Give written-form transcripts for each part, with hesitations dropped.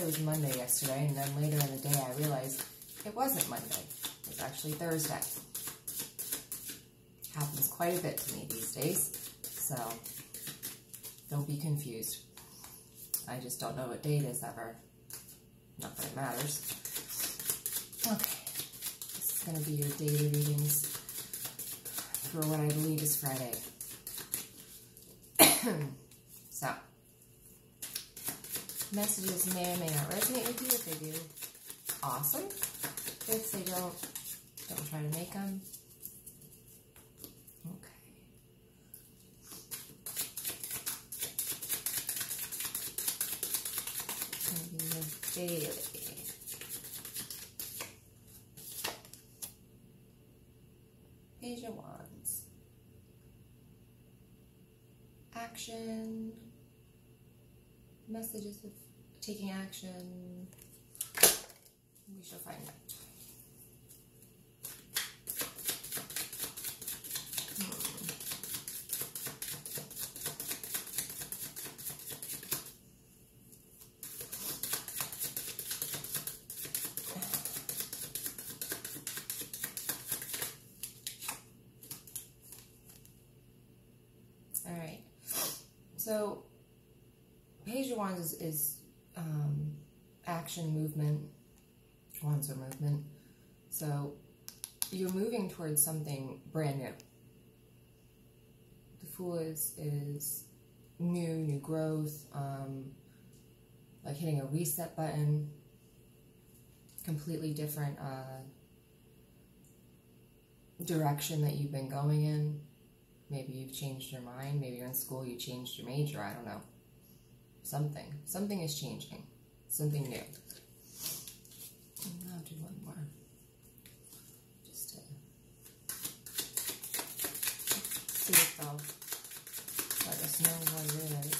it was Monday yesterday, and then later in the day I realized it wasn't Monday. It was actually Thursday. Happens quite a bit to me these days, so don't be confused. I just don't know what day it is ever. Not that it matters. Okay, this is going to be your daily readings for what I believe is Friday. So, messages may or may not resonate with you. If they do, awesome. If they don't try to make them. Okay. Daily. Page of Wands. Action. Messages of taking action. We shall find out. All right. So, Page of Wands is action, movement. Wands are movement. So, you're moving towards something brand new. The Fool is new growth, like hitting a reset button, completely different direction that you've been going in. Maybe you've changed your mind. Maybe you're in school, you changed your major. I don't know. Something is changing. Something new. And I'll do one more. Just to see if they'll let us know what it is.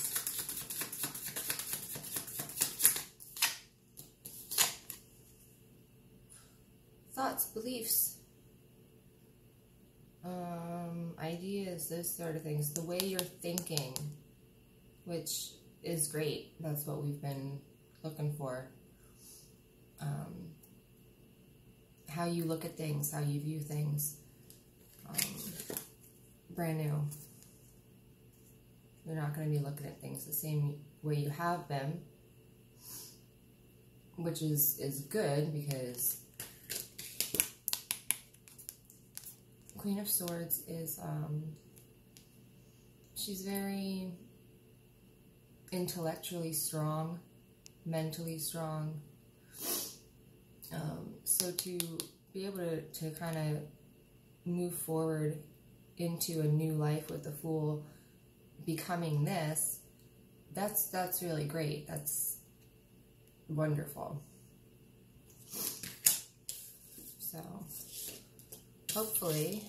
Thoughts, beliefs. Ideas, those sort of things. The way you're thinking, which is great. That's what we've been looking for. How you look at things, how you view things. Brand new. You're not going to be looking at things the same way you have been, which is good because Queen of Swords is, she's very intellectually strong, mentally strong. So to be able to kind of move forward into a new life with the Fool, becoming this, that's really great. That's wonderful. So hopefully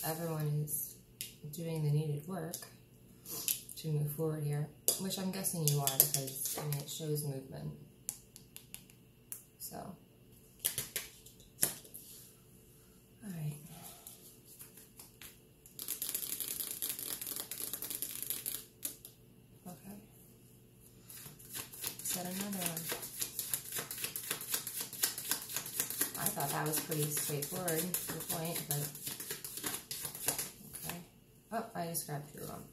everyone is doing the needed work to move forward here, which I'm guessing you are because, I mean, it shows movement. So, alright. Okay. Set another one. I thought that was pretty straightforward to the point, but okay. Oh, I just grabbed through one.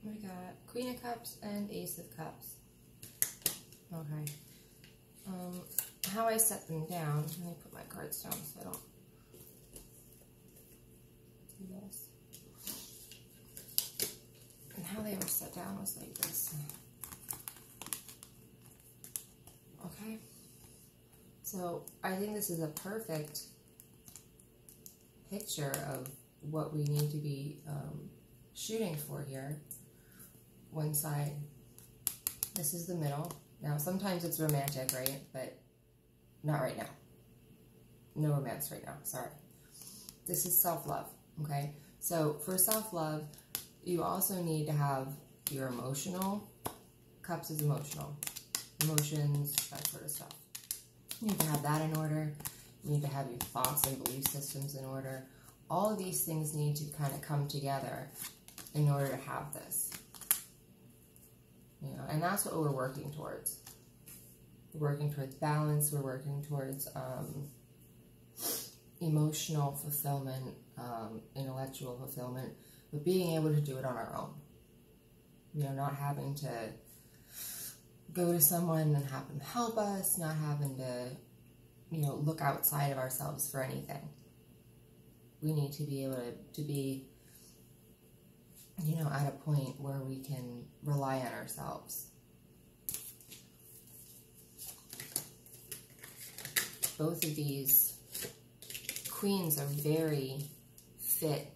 We got Queen of Cups and Ace of Cups. Okay. How I set them down, let me put my cards down so I don't do this. And how they were set down was like this. Okay. So I think this is a perfect picture of what we need to be shooting for here. One side, this is the middle. Now, sometimes it's romantic, right? But not right now. No romance right now, sorry. This is self-love, okay? So for self-love, you also need to have your emotional. Cups is emotional. Emotions, that sort of stuff. You need to have that in order. You need to have your thoughts and belief systems in order. All of these things need to kind of come together in order to have this. You know, and that's what we're working towards. We're working towards balance. We're working towards emotional fulfillment, intellectual fulfillment, but being able to do it on our own. You know, not having to go to someone and have them help us, not having to, you know, look outside of ourselves for anything. We need to be able to be, you know, at a point where we can rely on ourselves. Both of these queens are very fit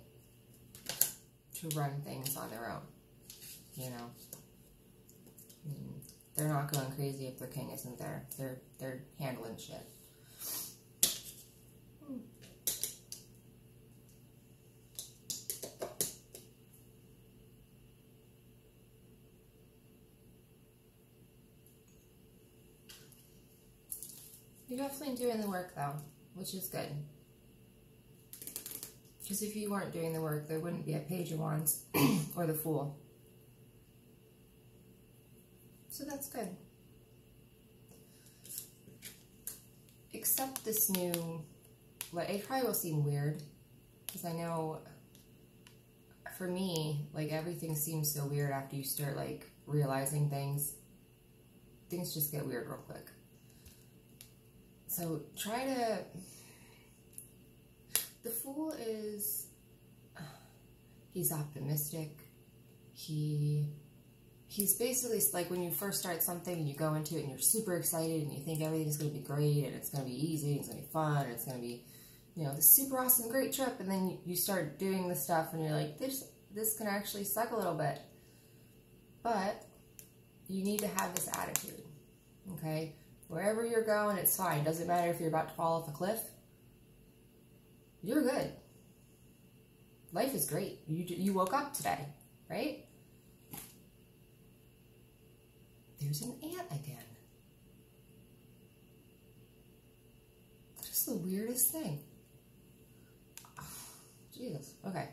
to run things on their own, you know. I mean, they're not going crazy if their king isn't there. They're handling shit. You're definitely doing the work, though, which is good. Because if you weren't doing the work, there wouldn't be a Page of Wands or the Fool. So that's good. Accept this new, like, it probably will seem weird, because I know, for me, like, everything seems so weird after you start, like, realizing things. Things just get weird real quick. So try to, the Fool is, he's optimistic. He's basically like when you first start something and you go into it and you're super excited and you think everything's going to be great and it's going to be easy, and it's going to be fun, and it's going to be, you know, this super awesome, great trip. And then you start doing this stuff and you're like, this can actually suck a little bit. But you need to have this attitude, okay? Wherever you're going, it's fine. Doesn't matter if you're about to fall off a cliff. You're good. Life is great. You woke up today, right? There's an ant again. That is the weirdest thing. Oh, Jesus. Okay.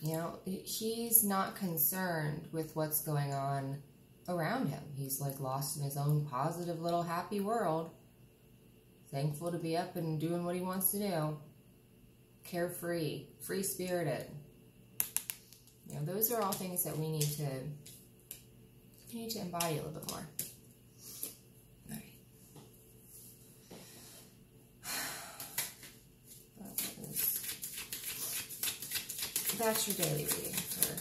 You know, he's not concerned with what's going on around him. He's like lost in his own positive little happy world. Thankful to be up and doing what he wants to do. Carefree, free-spirited. You know, those are all things that we need to embody a little bit more. All right. That's your daily reading for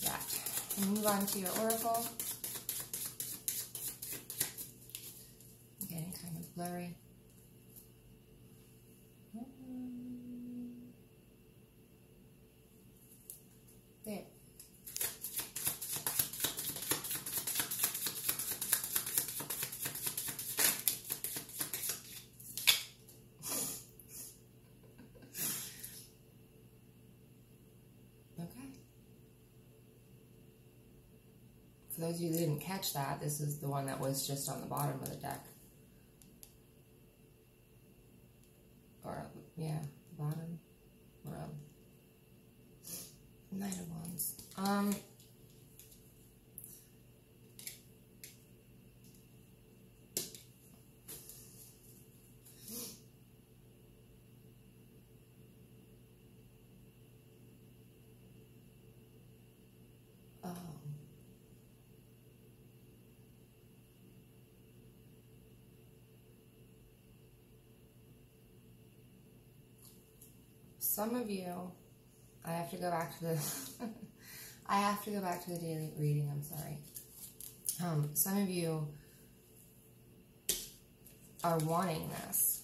that. We'll move on to your oracle. Getting kind of blurry. There. For those of you that didn't catch that, this is the one that was just on the bottom of the deck. Or, yeah, bottom. Or, Knight of Wands. Some of you, I have to go back to the, I have to go back to the daily reading, I'm sorry. Some of you are wanting this,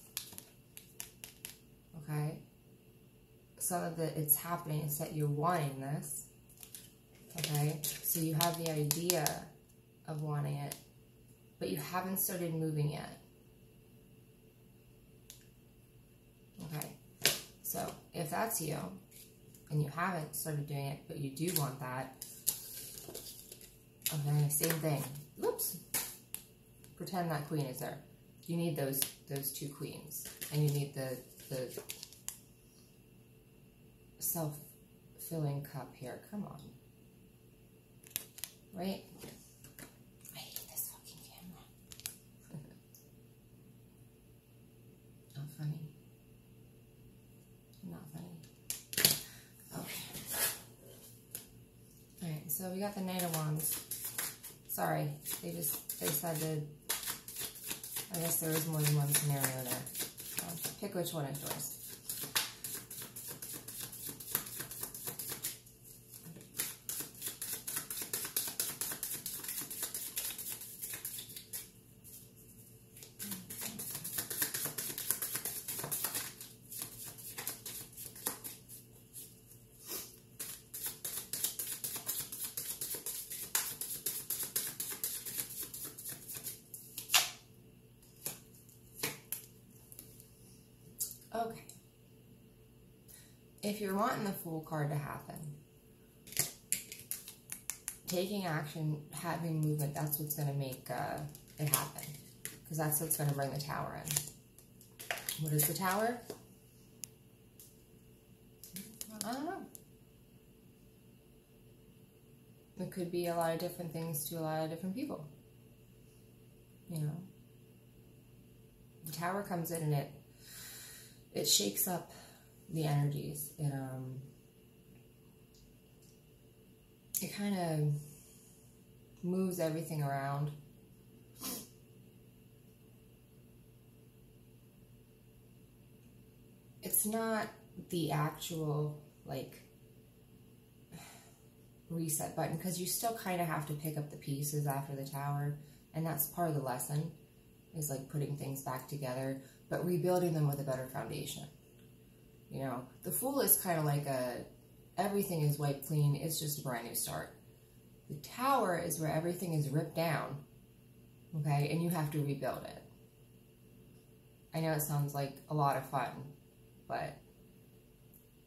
okay? Some of it's happening is that you're wanting this, okay? So you have the idea of wanting it, but you haven't started moving yet, okay? So, if that's you, and you haven't started doing it, but you do want that, okay, same thing. Whoops. Pretend that queen is there. You need those two queens, and you need the filling cup here. Come on. Right? I hate this fucking camera. Not funny. Not funny. Okay. Alright, so we got the Knight of Wands. Sorry, they said that, I guess there is more than one scenario there. Pick which one is yours. Okay. If you're wanting the Fool card to happen, taking action, having movement, that's what's going to make it happen. Because that's what's going to bring the Tower in. What is the Tower? I don't know. It could be a lot of different things to a lot of different people. You know? The Tower comes in and it shakes up the energies. It kind of moves everything around. It's not the actual, like, reset button, because you still kind of have to pick up the pieces after the Tower, and that's part of the lesson, is like putting things back together, but rebuilding them with a better foundation. You know, the Fool is kind of like everything is wiped clean, it's just a brand new start. The Tower is where everything is ripped down, okay, and you have to rebuild it. I know it sounds like a lot of fun, but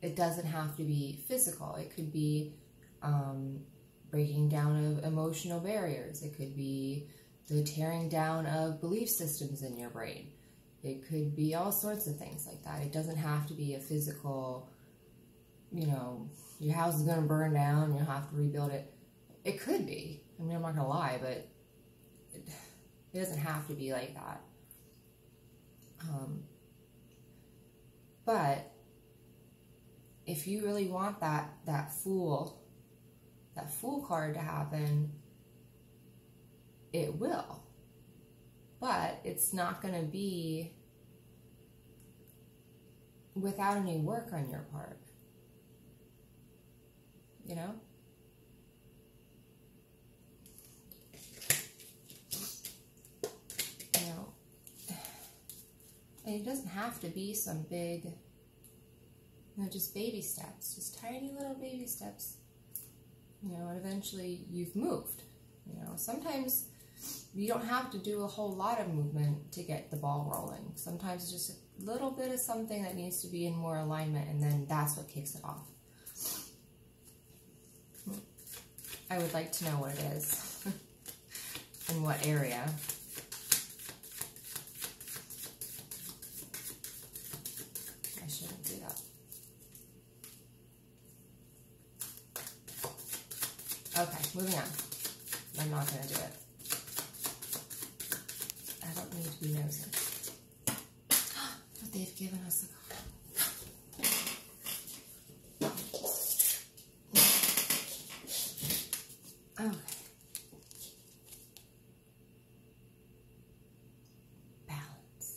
it doesn't have to be physical. It could be breaking down of emotional barriers. It could be the tearing down of belief systems in your brain. It could be all sorts of things like that. It doesn't have to be a physical, you know, your house is going to burn down, you'll have to rebuild it. It could be. I mean, I'm not going to lie, but it doesn't have to be like that. But if you really want that Fool card to happen, it will. But it's not going to be without any work on your part. You know? You know, and it doesn't have to be some big, you know, just baby steps, just tiny little baby steps. You know, and eventually you've moved. You know, sometimes you don't have to do a whole lot of movement to get the ball rolling. Sometimes it's just a little bit of something that needs to be in more alignment, and then that's what kicks it off. I would like to know what it is and what area. I shouldn't do that. Okay, moving on. I'm not going to do it. I don't need to be nosy. But they've given us a card. Okay. Balance.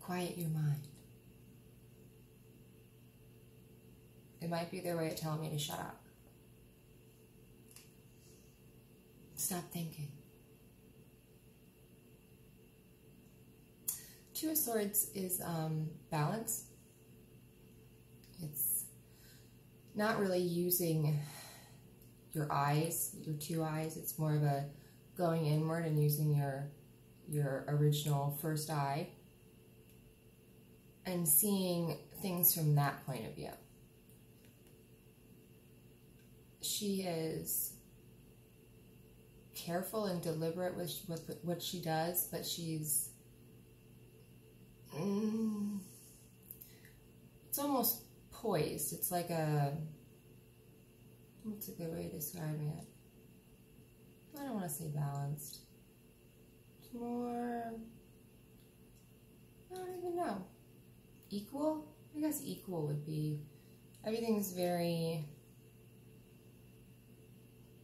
Quiet your mind. It might be their way of telling me to shut up. Stop thinking. Two of Swords is balance. It's not really using your eyes, your two eyes. It's more of a going inward and using your original first eye and seeing things from that point of view. She is careful and deliberate with what she does, but she's it's almost poised. It's like What's a good way of describing it? I don't want to say balanced. It's more, I don't even know. Equal? I guess equal would be, everything's very,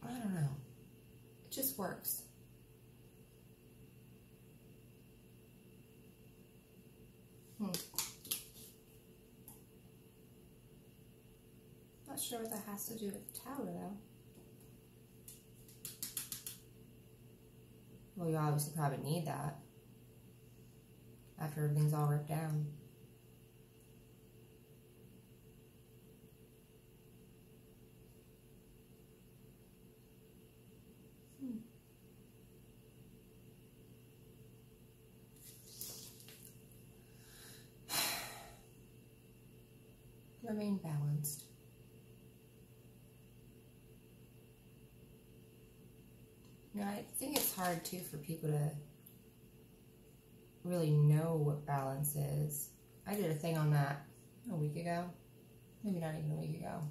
I don't know. It just works. Not sure what that has to do with the tower, though. Well, you obviously probably need that after everything's all ripped down. Remain balanced. You know, I think it's hard too for people to really know what balance is. I did a thing on that a week ago, maybe not even a week ago,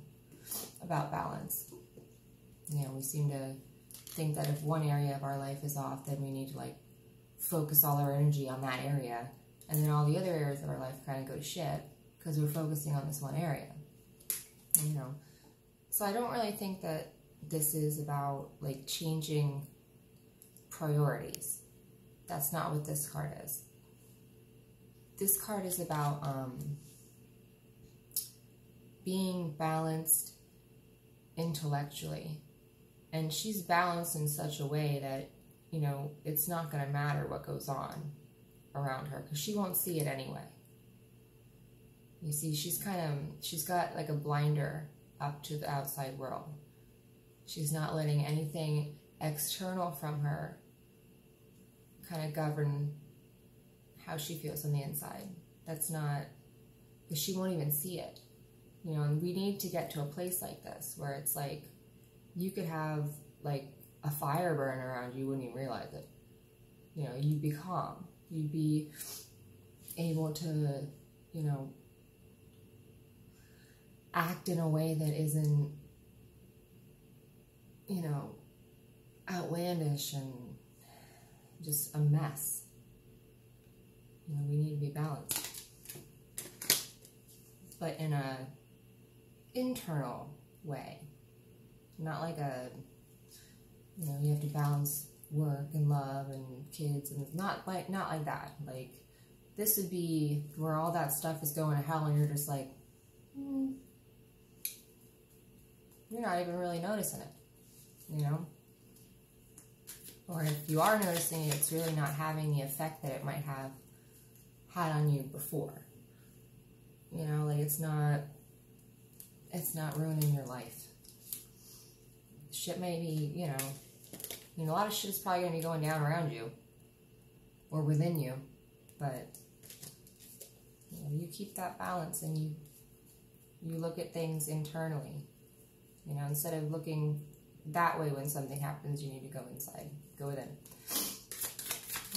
about balance. You know, we seem to think that if one area of our life is off, then we need to like focus all our energy on that area, and then all the other areas of our life kind of go to shit because we're focusing on this one area, you know. So I don't really think that this is about like changing priorities. That's not what this card is. This card is about being balanced intellectually, and she's balanced in such a way that, you know, it's not going to matter what goes on around her because she won't see it anyway. You see, she's got like a blinder up to the outside world. She's not letting anything external from her kind of govern how she feels on the inside. That's not, because she won't even see it. You know, and we need to get to a place like this where it's like, you could have like a fire burn around you, wouldn't even realize it. You know, you'd be calm. You'd be able to, you know, act in a way that isn't, you know, outlandish and just a mess. You know, we need to be balanced. But in a internal way. Not like a, you know, you have to balance work and love and kids, and not like that. Like, this would be where all that stuff is going to hell and you're just like, you're not even really noticing it, you know? Or if you are noticing it, it's really not having the effect that it might have had on you before. You know, like it's not ruining your life. Shit may be, you know, I mean, a lot of shit is probably going to be going down around you or within you, but you know, you keep that balance and you look at things internally. You know, instead of looking that way when something happens, you need to go inside, go within.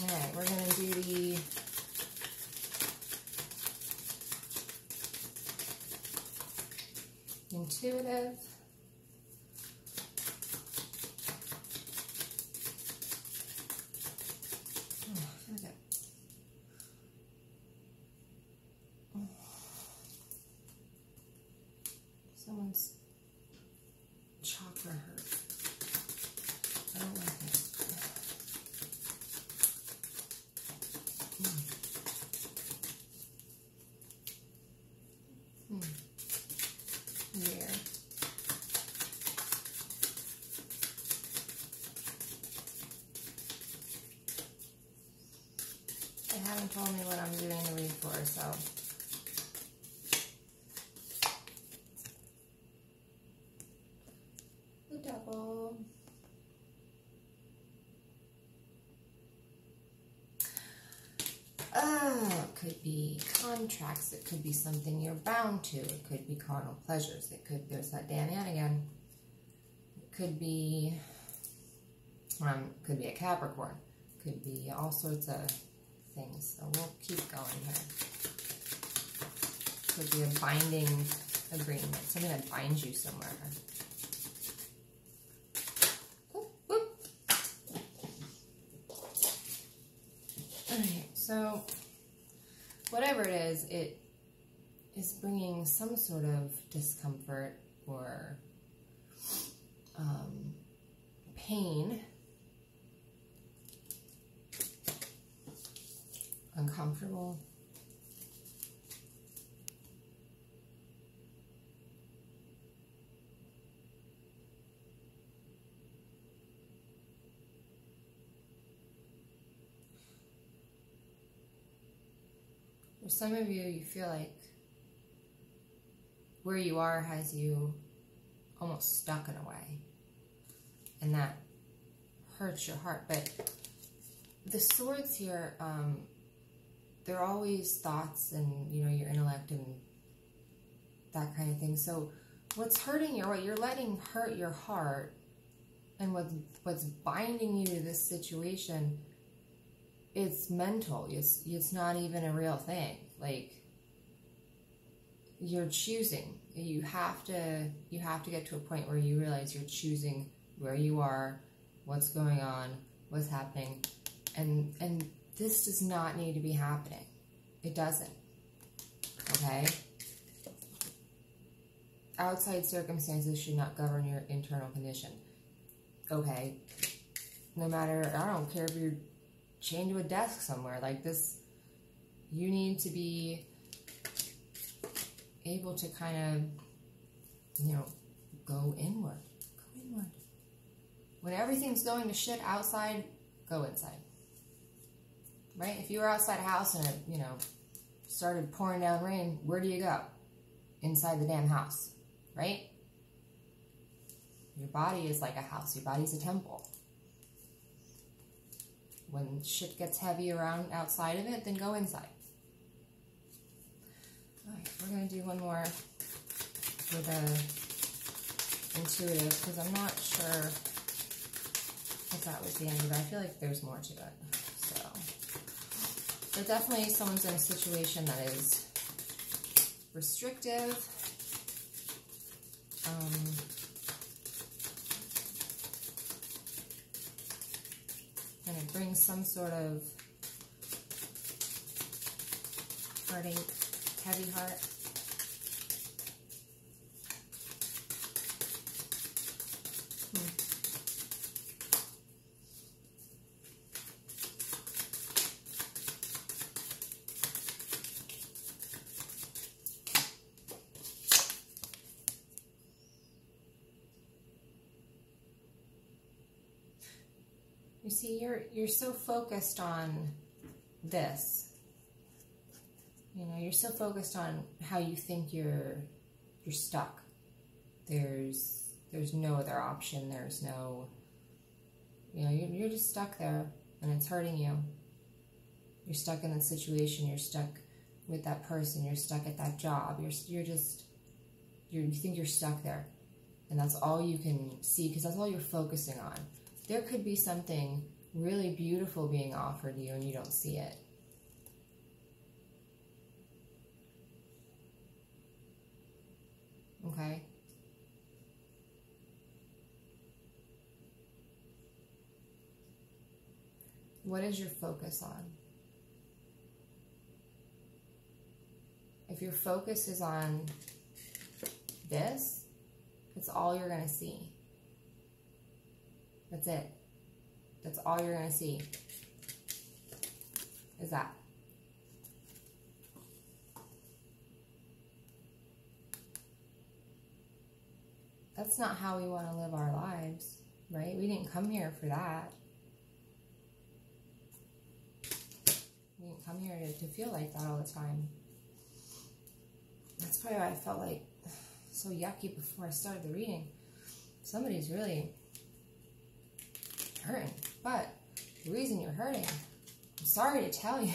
All right, we're going to do the intuitive. Someone's chakra hurt. I don't like it. Weird. They haven't told me what I'm doing the read for, so. The double. It could be contracts. It could be something you're bound to. It could be carnal pleasures. It could, there's that Dan again. It could be a Capricorn. Could be all sorts of things. So we'll keep going here. Could be a binding agreement. Something that binds you somewhere. So, whatever it is bringing some sort of discomfort or pain, uncomfortable. For some of you, you feel like where you are has you almost stuck in a way, and that hurts your heart. But the swords here, they're always thoughts and, you know, your intellect and that kind of thing. So what's hurting you, or what you're letting hurt your heart, and what's binding you to this situation, it's mental. It's not even a real thing. Like, you're choosing. You have to get to a point where you realize you're choosing where you are, what's going on, what's happening, and this does not need to be happening. It doesn't. Okay? Outside circumstances should not govern your internal condition. Okay? No matter, I don't care if you're chained to a desk somewhere like this, you need to be able to kind of, you know, go inward. Go inward. When everything's going to shit outside, go inside. Right? If you were outside a house and it, you know, started pouring down rain, where do you go? Inside the damn house. Right? Your body is like a house. Your body's a temple. When shit gets heavy around outside of it, then go inside. Alright, we're going to do one more for the intuitive, because I'm not sure if that was the end of it. I feel like there's more to it. So definitely someone's in a situation that is restrictive. And it brings some sort of heartache, heavy heart. You see, you're so focused on this. You know, you're so focused on how you think you're stuck. There's no other option. There's no, you know, you're just stuck there, and it's hurting you. You're stuck in that situation. You're stuck with that person. You're stuck at that job. You think you're stuck there, and that's all you can see, because that's all you're focusing on. There could be something really beautiful being offered you and you don't see it. Okay? What is your focus on? If your focus is on this, it's all you're going to see. That's it. That's all you're going to see. Is that. That's not how we want to live our lives, right? We didn't come here for that. We didn't come here to feel like that all the time. That's probably why I felt like so yucky before I started the reading. Somebody's really hurting, but the reason you're hurting, I'm sorry to tell you,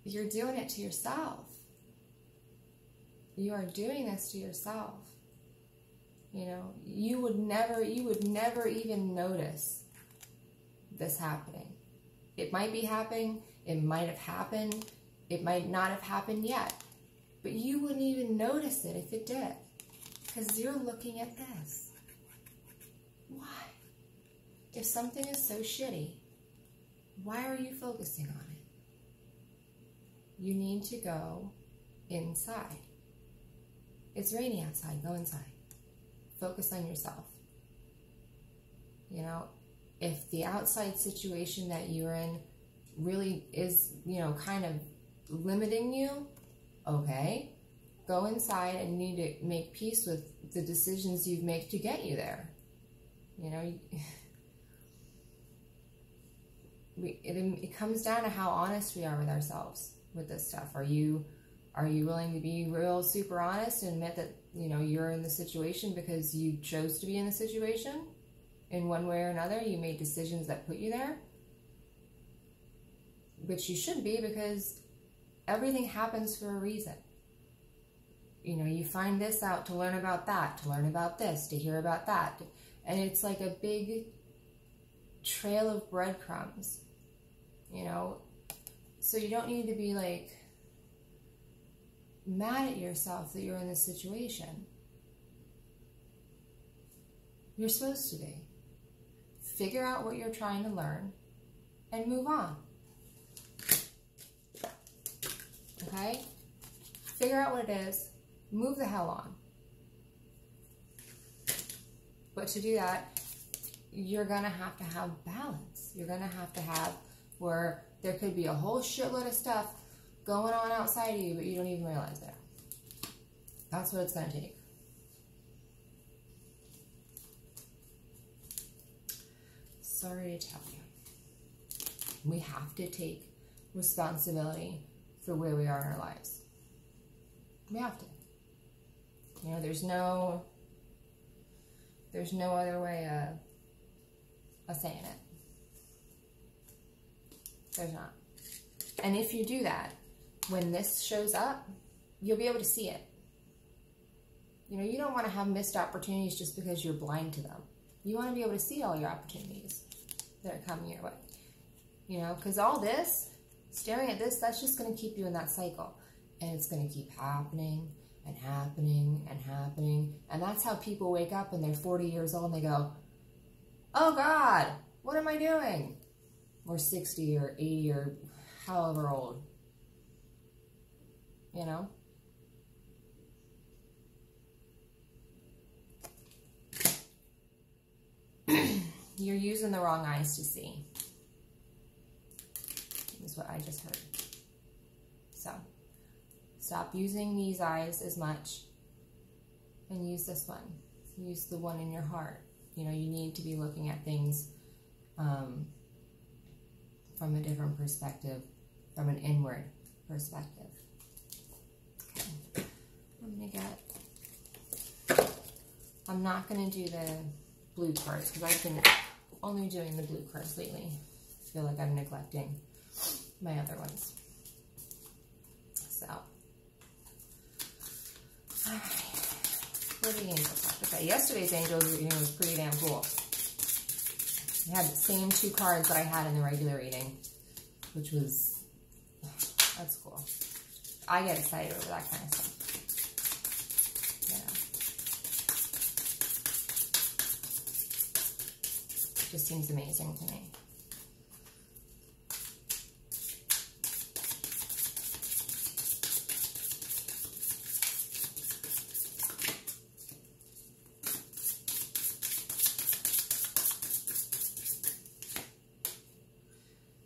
you're doing it to yourself. You are doing this to yourself. You know, you would never even notice this happening. It might be happening, it might have happened, it might not have happened yet, but you wouldn't even notice it if it did, because you're looking at this. Why? If something is so shitty, Why are you focusing on it? You need to go inside. It's raining outside. Go inside. Focus on yourself. You know, if the outside situation that you're in really is, you know, kind of limiting you, okay, go inside and you need to make peace with the decisions you've made to get you there. You know, it comes down to how honest we are with ourselves with this stuff. Are you willing to be real super honest and admit that, you know, you're in the situation because you chose to be in the situation in one way or another? You made decisions that put you there, which you should be, because everything happens for a reason. You know, you find this out to learn about that, to learn about this, to hear about that. And it's like a big trail of breadcrumbs, you know? So you don't need to be like mad at yourself that you're in this situation. You're supposed to be. Figure out what you're trying to learn and move on. Okay? Figure out what it is. Move the hell on. But to do that, you're going to have balance. You're going to have where there could be a whole shitload of stuff going on outside of you, but you don't even realize that. That's what it's going to take. Sorry to tell you. We have to take responsibility for where we are in our lives. We have to. You know, there's no other way of saying it. There's not. And if you do that, when this shows up, you'll be able to see it. You know, you don't want to have missed opportunities just because you're blind to them. You want to be able to see all your opportunities that are coming your way. You know, because all this, staring at this, that's just going to keep you in that cycle. And it's going to keep happening and happening and happening. And that's how people wake up when they're 40 years old and they go, oh God, what am I doing? Or 60 or 80 or however old. You know? You're using the wrong eyes to see. Is what I just heard. So, stop using these eyes as much and use this one. Use the one in your heart. You know, you need to be looking at things from a different perspective, from an inward perspective. Okay. I'm not going to do the blue cards because I've been only doing the blue cards lately. I feel like I'm neglecting my other ones. So, alright. What do the angels have to say? Yesterday's angels reading was pretty damn cool. I had the same two cards that I had in the regular reading, which was, that's cool. I get excited over that kind of stuff. Yeah. Just seems amazing to me.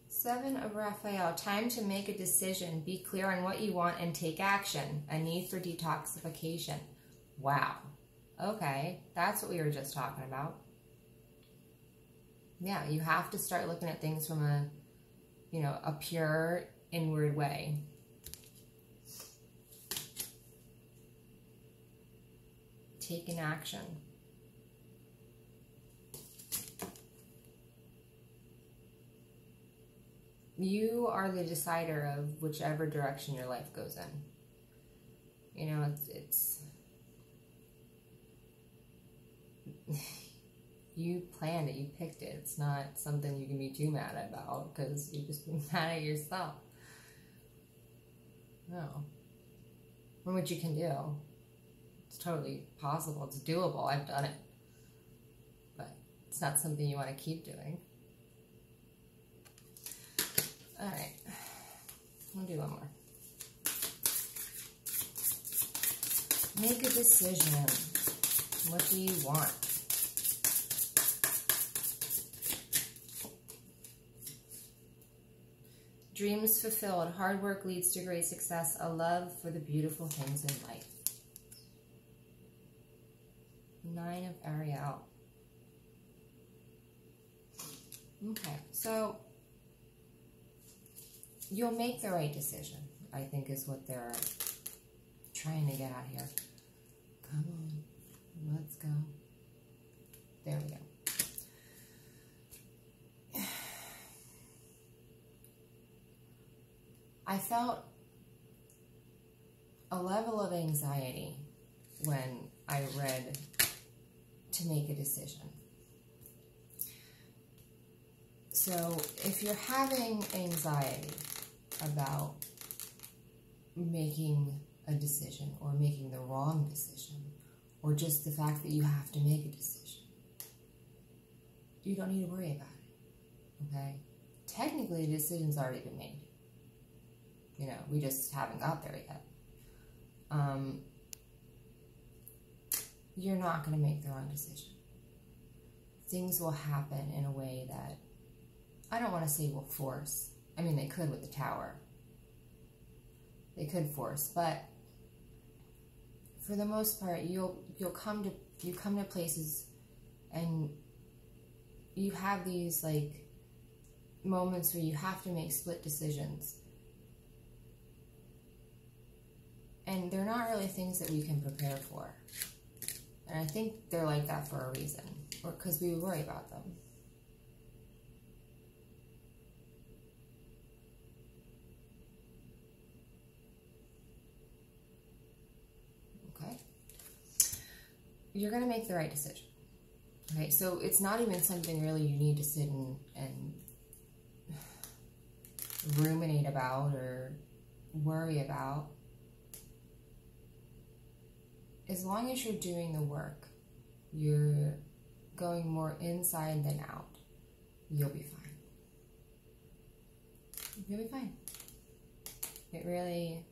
Seven of Raphael, time to make a decision. Be clear on what you want and take action. A need for detoxification. Wow. Okay, that's what we were just talking about. Yeah, you have to start looking at things from a, you know, a pure inward way. Take an action. You are the decider of whichever direction your life goes in. You know, it's you planned it, you picked it. It's not something you can be too mad about because you're just mad at yourself. No. And what you can do, it's totally possible. It's doable. I've done it. But it's not something you want to keep doing. Make a decision. What do you want? Dreams fulfilled. Hard work leads to great success. A love for the beautiful things in life. 9 of Ariel. Okay, so you'll make the right decision, I think is what they're trying to get at here. Come on, let's go. There we go. I felt a level of anxiety when I read to make a decision. So if you're having anxiety about making a decision or making the wrong decision or just the fact that you have to make a decision, you don't need to worry about it, okay? Technically, the decision's already been made. You know, we just haven't got there yet. You're not going to make the wrong decision. Things will happen in a way that I don't want to say will force. I mean, they could with the Tower. They could force, but for the most part, you come to places, and you have these like moments where you have to make split decisions, and they're not really things that we can prepare for. And I think they're like that for a reason, or because we worry about them. Okay? You're going to make the right decision. Okay? So it's not even something really you need to sit and ruminate about or worry about. As long as you're doing the work, you're going more inside than out, you'll be fine. You'll be fine. It really,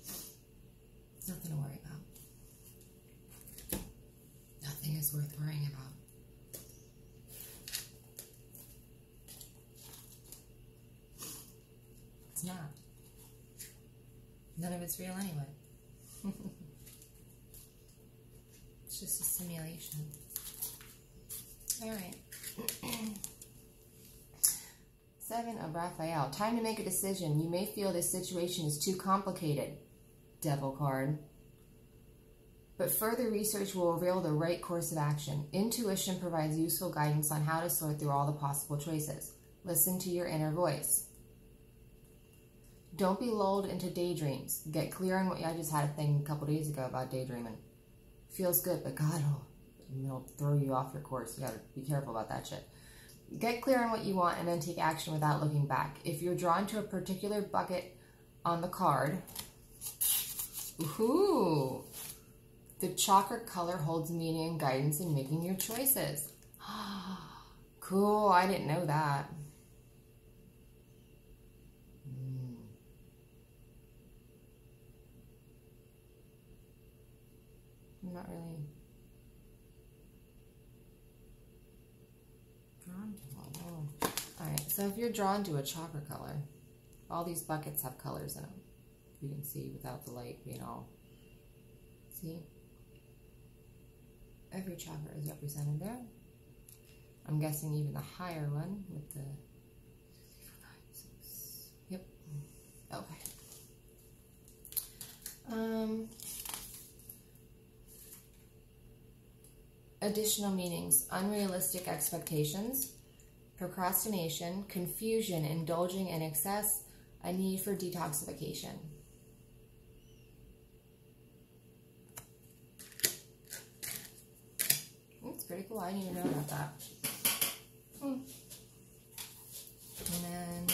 it's nothing to worry about. Nothing is worth worrying about. It's not. None of it's real anyway. It's just a simulation. All right. 7 of Raphael. Time to make a decision. You may feel this situation is too complicated. Devil card. But further research will reveal the right course of action. Intuition provides useful guidance on how to sort through all the possible choices. Listen to your inner voice. Don't be lulled into daydreams. Get clear on what I just had a thing a couple days ago about daydreaming. Feels good, but God, it'll throw you off your course. You gotta be careful about that shit. Get clear on what you want and then take action without looking back. If you're drawn to a particular bucket on the card, ooh, the chocolate color holds meaning and guidance in making your choices. Cool, I didn't know that. I'm not really drawn to one. Oh. Alright, so if you're drawn to a chocolate color, all these buckets have colors in them. You can see without the light being all... See? Every chakra is represented there. I'm guessing even the higher one with the... Yep. Okay. Additional meanings: unrealistic expectations, procrastination, confusion, indulging in excess, a need for detoxification. That's pretty cool. I didn't even know about that. And then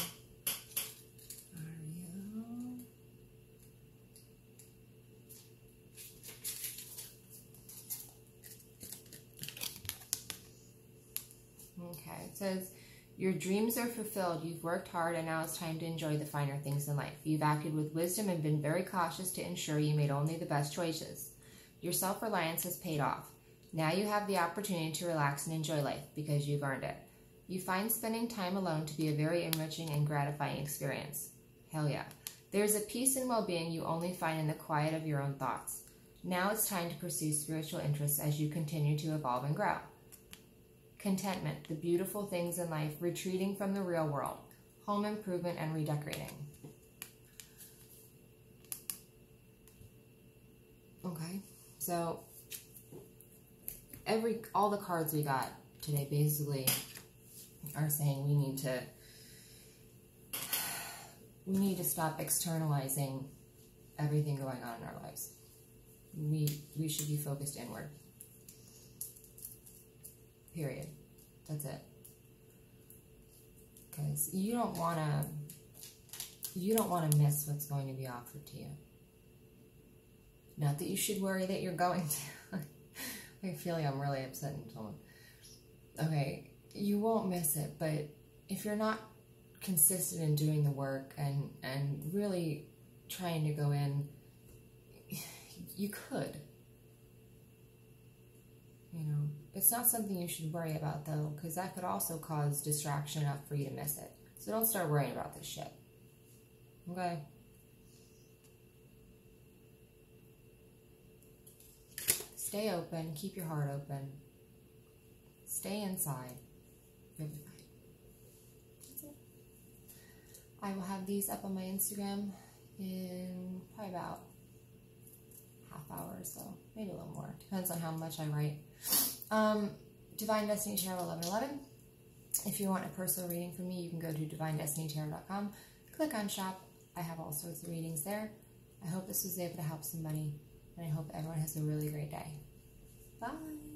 okay, it says, Your dreams are fulfilled. You've worked hard, and now it's time to enjoy the finer things in life. You've acted with wisdom and been very cautious to ensure you made only the best choices. Your self-reliance has paid off. Now you have the opportunity to relax and enjoy life because you've earned it. You find spending time alone to be a very enriching and gratifying experience. Hell yeah. There's a peace and well-being you only find in the quiet of your own thoughts. Now it's time to pursue spiritual interests as you continue to evolve and grow. Contentment, the beautiful things in life, retreating from the real world, home improvement and redecorating. Okay, so all the cards we got today basically are saying we need to stop externalizing everything going on in our lives. We should be focused inward. Period. That's it. Because you don't want to miss what's going to be offered to you. Not that you should worry that you're going to. I feel like I'm really upsetting someone. Okay, you won't miss it, but if you're not consistent in doing the work and really trying to go in, you could. You know, it's not something you should worry about, though, because that could also cause distraction enough for you to miss it. So don't start worrying about this shit. Okay? Stay open. Keep your heart open. Stay inside. You'll be fine. That's it. I will have these up on my Instagram in probably about half hour or so. Maybe a little more. Depends on how much I write. Divine Destiny Tarot 1111. If you want a personal reading from me, you can go to divinedestinytarot.com. Click on shop. I have all sorts of readings there. I hope this was able to help somebody, and I hope everyone has a really great day. Bye.